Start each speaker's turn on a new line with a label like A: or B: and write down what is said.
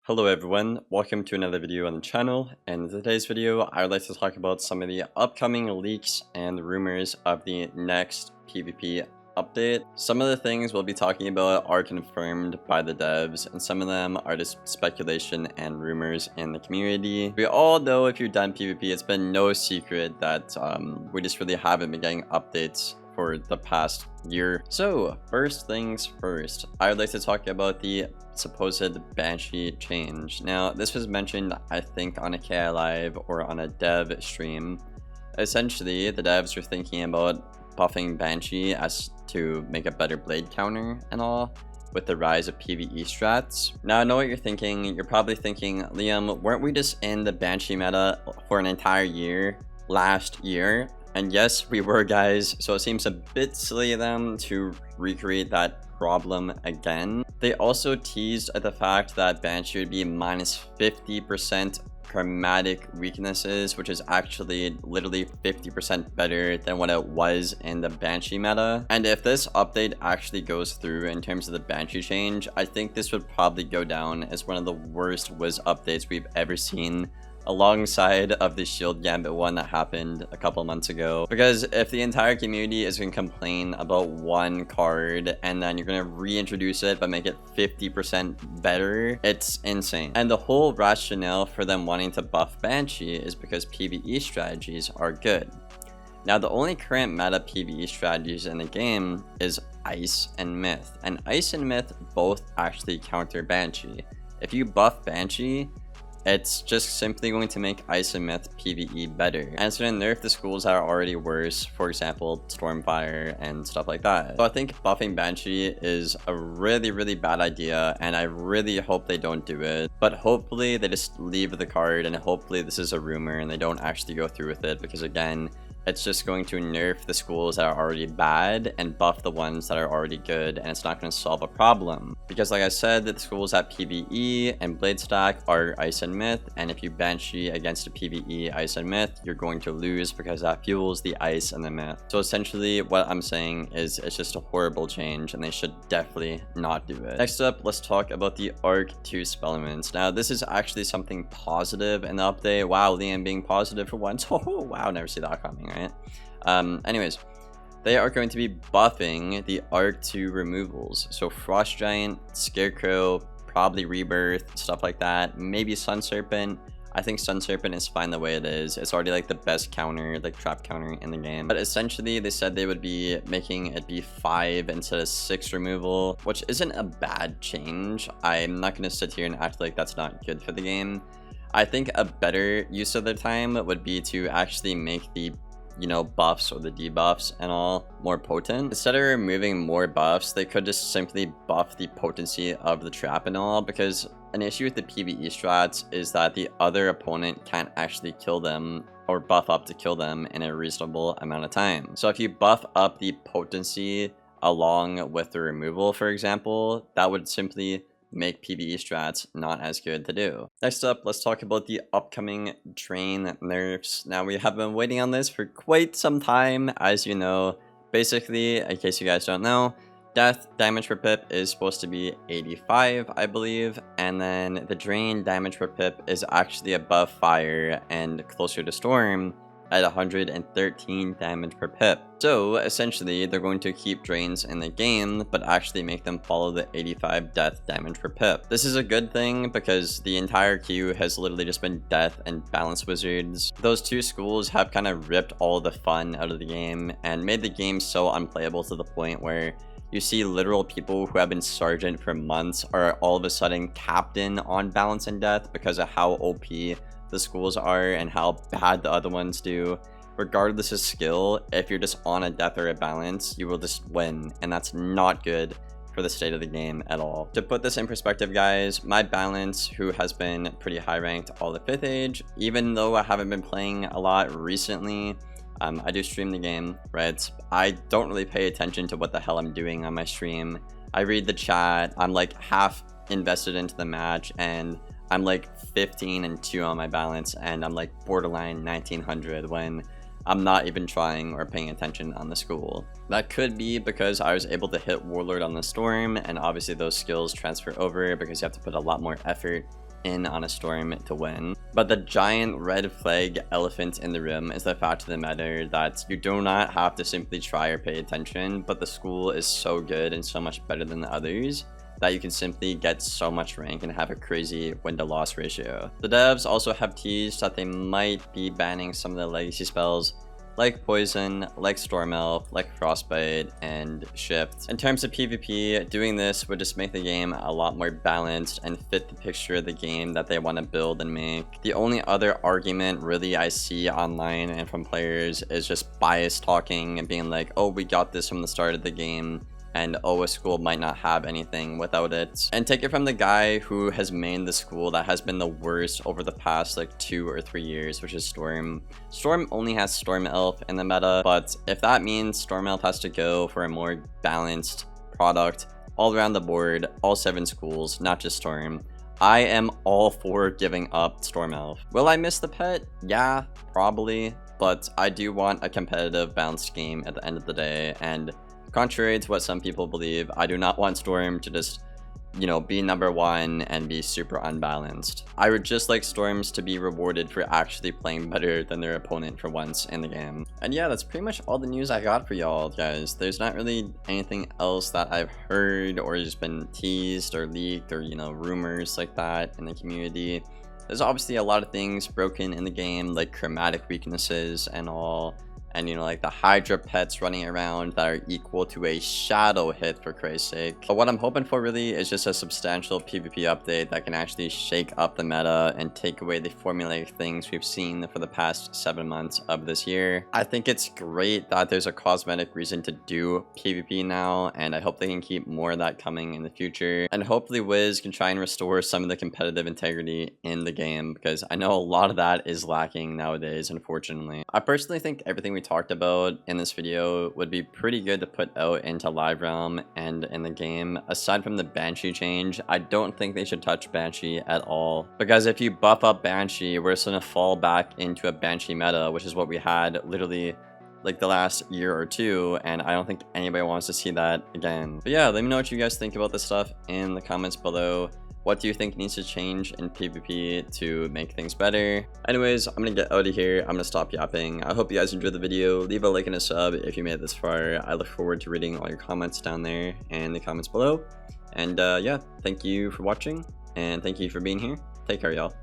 A: Hello everyone, welcome to another video on the channel, and in today's video I would like to talk about some of the upcoming leaks and rumors of the next PvP update. Some of the things we'll be talking about are confirmed by the devs, and some of them are just speculation and rumors in the community. We all know if you've done PvP, it's been no secret that we just really haven't been getting updates for the past year. So first things first, I would like to talk about the supposed Banshee change. Now this was mentioned I think on a KI live or on a dev stream. Essentially the devs were thinking about buffing Banshee as to make a better blade counter and all with the rise of PvE strats. Now I know what you're thinking. You're probably thinking, Liam, weren't we just in the Banshee meta for an entire year last year? And yes, we were, guys, so it seems a bit silly of them to recreate that problem again. They also teased at the fact that Banshee would be minus 50% chromatic weaknesses, which is actually literally 50% better than what it was in the Banshee meta. And if this update actually goes through in terms of the Banshee change, I think this would probably go down as one of the worst Wiz updates we've ever seen, alongside of the Shield Gambit one that happened a couple months ago. Because if the entire community is going to complain about one card and then you're going to reintroduce it but make it 50% better, it's insane. And the whole rationale for them wanting to buff Banshee is because PvE strategies are good. Now the only current meta PvE strategies in the game is Ice and Myth, and Ice and Myth both actually counter Banshee. If you buff Banshee, it's just simply going to make Ice and Myth PvE better, and it's going to nerf the schools that are already worse, for example Stormfire and stuff like that. So I think buffing Banshee is a really bad idea, and I really hope they don't do it. But hopefully they just leave the card, and hopefully this is a rumor and they don't actually go through with it, because again, it's just going to nerf the schools that are already bad and buff the ones that are already good, and it's not going to solve a problem. Because like I said, the schools at PvE and Blade Stack are Ice and Myth, and if you Banshee against a PvE Ice and Myth, you're going to lose because that fuels the Ice and the Myth. So essentially what I'm saying is it's just a horrible change and they should definitely not do it. Next up, let's talk about the Arc 2 spell elements. Now this is actually something positive in the update. Wow, Liam being positive for once. Oh wow, never see that coming, right? Anyways, they are going to be buffing the Arc 2 removals. So Frost Giant, Scarecrow, probably Rebirth, stuff like that. Maybe Sun Serpent. I think Sun Serpent is fine the way it is. It's already like the best counter, like trap counter in the game. But essentially they said they would be making it be 5 instead of 6 removal, which isn't a bad change. I'm not going to sit here and act like that's not good for the game. I think a better use of their time would be to actually make the buffs or the debuffs and all more potent. Instead of removing more buffs, they could just simply buff the potency of the trap and all, because an issue with the PvE strats is that the other opponent can't actually kill them or buff up to kill them in a reasonable amount of time. So if you buff up the potency along with the removal, for example, that would simply make PvE strats not as good to do. Next up, let's talk about the upcoming Drain nerfs. Now we have been waiting on this for quite some time, as you know. Basically, in case you guys don't know, death damage per pip is supposed to be 85, I believe, and then the Drain damage per pip is actually above Fire and closer to Storm at 113 damage per pip. So essentially they're going to keep drains in the game but actually make them follow the 85 death damage per pip. This is a good thing because the entire queue has literally just been death and balance wizards. Those two schools have kind of ripped all the fun out of the game and made the game so unplayable to the point where you see literal people who have been sergeant for months are all of a sudden captain on balance and death because of how OP the schools are and how bad the other ones do. Regardless of skill, if you're just on a death or a balance, you will just win, and that's not good for the state of the game at all. To put this in perspective, guys, my balance, who has been pretty high ranked all the 5th age, even though I haven't been playing a lot recently, I do stream the game, right? I don't really pay attention to what the hell I'm doing on my stream. I read the chat, I'm like half invested into the match, and I'm like 15-2 on my balance, and I'm like borderline 1900 when I'm not even trying or paying attention on the school. That could be because I was able to hit Warlord on the Storm, and obviously those skills transfer over because you have to put a lot more effort in on a Storm to win. But the giant red flag elephant in the room is the fact of the matter that you do not have to simply try or pay attention, but the school is so good and so much better than the others that you can simply get so much rank and have a crazy win-to-loss ratio. The devs also have teased that they might be banning some of the legacy spells like Poison, like Storm Elf, like Frostbite, and Shift. In terms of PvP, doing this would just make the game a lot more balanced and fit the picture of the game that they want to build and make. The only other argument really I see online and from players is just bias talking and being like, oh, we got this from the start of the game, and oh, a school might not have anything without it. And take it from the guy who has mained the school that has been the worst over the past like 2 or 3 years, which is Storm. Storm only has Storm Elf in the meta, but if that means Storm Elf has to go for a more balanced product all around the board, all 7 schools, not just Storm, I am all for giving up Storm Elf. Will I miss the pet? Yeah, probably, but I do want a competitive, balanced game at the end of the day, and contrary to what some people believe, I do not want Storm to just, you know, be number 1 and be super unbalanced. I would just like Storms to be rewarded for actually playing better than their opponent for once in the game. And yeah, that's pretty much all the news I got for y'all, guys. There's not really anything else that I've heard or just been teased or leaked or, you know, rumors like that in the community. There's obviously a lot of things broken in the game, like chromatic weaknesses and all. And, you know, like the Hydra pets running around that are equal to a shadow hit, for Christ's sake. But what I'm hoping for really is just a substantial PvP update that can actually shake up the meta and take away the formulaic things we've seen for the past 7 months of this year. I think it's great that there's a cosmetic reason to do PvP now, and I hope they can keep more of that coming in the future. And hopefully Wiz can try and restore some of the competitive integrity in the game, because I know a lot of that is lacking nowadays, unfortunately. I personally think everything we talked about in this video would be pretty good to put out into Live Realm and in the game. Aside from the Banshee change, I don't think they should touch Banshee at all, because if you buff up Banshee, we're just gonna fall back into a Banshee meta, which is what we had literally like the last year or 2, and I don't think anybody wants to see that again. But yeah, let me know what you guys think about this stuff in the comments below. What do you think needs to change in PvP to make things better? Anyways, I'm gonna get out of here. I'm gonna stop yapping. I hope you guys enjoyed the video. Leave a like and a sub if you made it this far. I look forward to reading all your comments down there and the comments below. And yeah, thank you for watching, and thank you for being here. Take care, y'all.